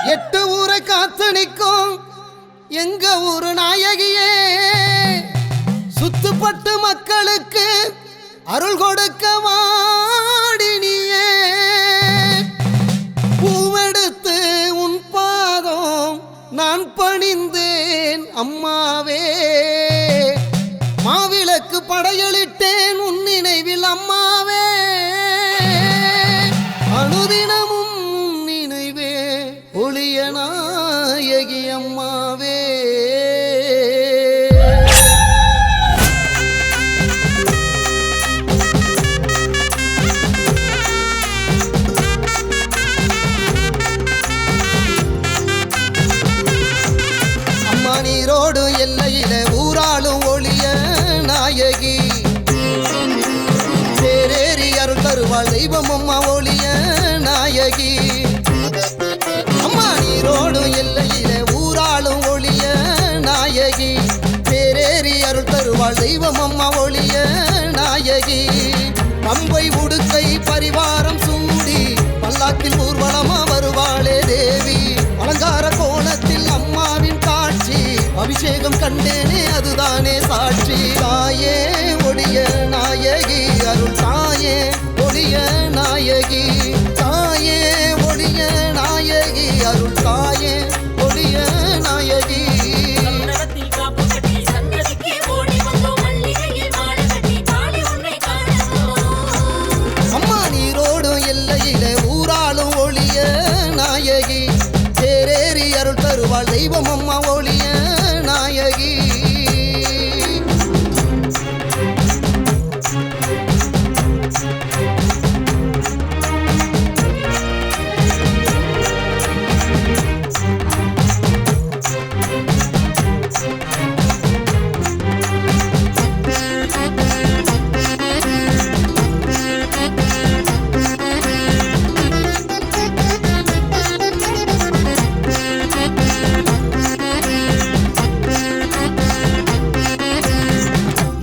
எட்டு ஊரை காத்து நிற்கும் எங்க ஊரு நாயகியே, சுத்துப்பட்டு மக்களுக்கு அருள் கொடுக்க வாடினியே. பூவெடுத்து உன் பாதம் நான் பணிந்தேன் அம்மாவே, மாவிளக்கு படையலிட்டேன் உன் நினைவில் அம்மாவே. அனுதினமும் நினைவே ஒளிய நாயகி அம்மாவே. அம்மா நீரோடு எல்லையில ஊராளும் ஒளிய நாயகி, தேரேறி அருள் தருவாள் தெய்வம் அம்மா ஒளிய நாயகி. அம்மா நீரோடு எல்லையில ஊராளும் ஒளிய நாயகி, தேரேறி அருள் தருவாள் தெய்வம் அம்மா ஒளிய நாயகி. பம்பை உடுக்கை பரிவாரம் சூடி பல்லாக்கில் ஊர்வலமா வருவாளே தேவி, அலங்கார கோலத்தில் அம்மாவின் காட்சி அபிஷேகம் கண்டேனே அதுதானே சாட்சி. தாயே ஒளிய நாயகி அருள் தாயே ஒளிய நாயகி, தாயே ஒளிய நாயகி அருள் தாயே ஒளிய நாயகி. அம்மா நீரோடு எல்லையில ஊராளும் ஒளிய நாயகி, தேரேறி அருள் தருவாள் தெய்வம் அம்மா ஒளிய நாயகி.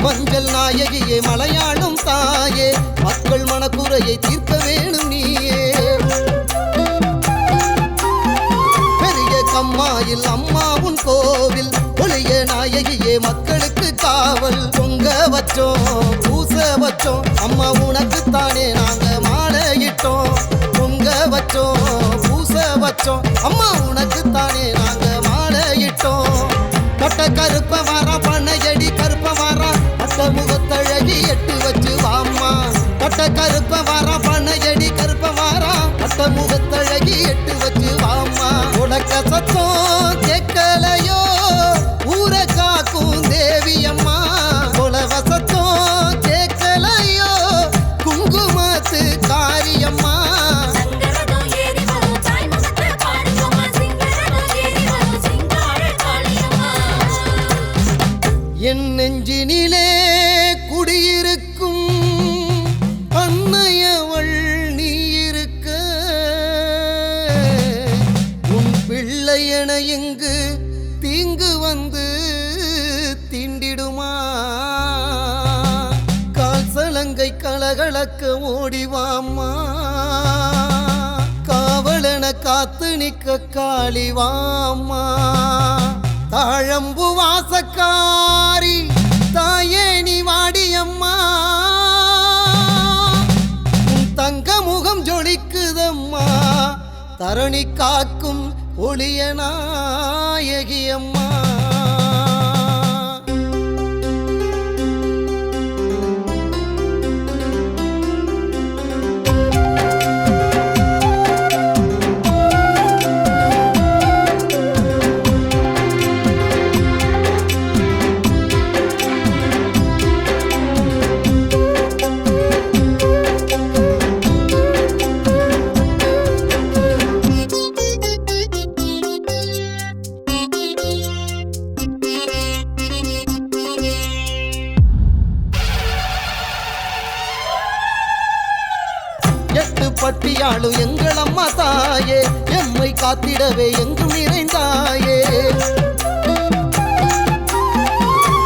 மஞ்சள் நாயகியே மலையாளும் தாயே, மக்கள் மனக்குறையை தீர்க்க வேணும் நீயே. பெரிய கம்மாயில் அம்மாவும் கோவில் ஒளிய நாயகியே மக்களுக்கு காவல். பொங்க வச்சோம் பூச வச்சோம் அம்மா உனக்குத்தானே நாங்க மாலையிட்டோம். பொங்க வச்சோம் பூச வச்சோம் அம்மா உனக்குத்தானே நாங்க மாலையிட்டோம். கட்ட கருப்ப வாரா பண்ணையடி கருப்ப வாரா அட்ட முகத்தழகி எட்டு வச்சு வாம்மா. கட்ட கருப்ப வாரா பண்ணையடி கருப்ப வாரா அட்ட முகத்தழகி எட்டு வச்சு வாம்மா. உனக்க சத்தம் கேட்கலையோ ஊர காக்கும் தேவி அம்மா, உலவ சத்தம் கேட்கலையோ குங்குமத்து காரியம்மா. என் நெஞ்சினிலே குடியிருக்கும் அன்னையவள் நீ இருக்க, உன் பிள்ளை என எங்கு தீங்கு வந்து தீண்டிடுமா. கால் சலங்கை கலகலக்க ஓடிவாம்மா, காவலன காத்து நிற்க காளிவாம்மா. தாழம்பு வாசக்காரி தாயே நீ வாடியம்மா, உன் தங்க முகம் ஜொலிக்குதம்மா. தரணி காக்கும் ஒளிய நாயகி அம்மா. எட்டு பட்டியாளு எங்கள் அம்மா தாயே, எம்மை காத்திடவே எங்கும் நிறைந்தாயே.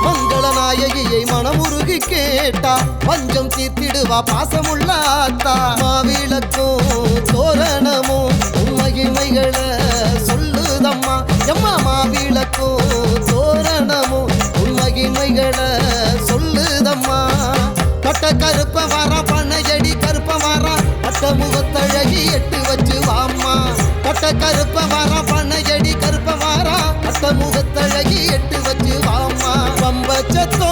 மங்கள நாயகியை மனமுருகி கேட்டா பஞ்சம் தீர்த்திடுவா பாசமுள்ள ஆத்தா. மாவிளக்கும் தோரணமும் மகிமைகளை கருப்ப வாரா பண்ணையடி கருப்ப வாரா அத்த முகத்தழகி எட்டு வச்சு வாமா பம்பச்சத்தோ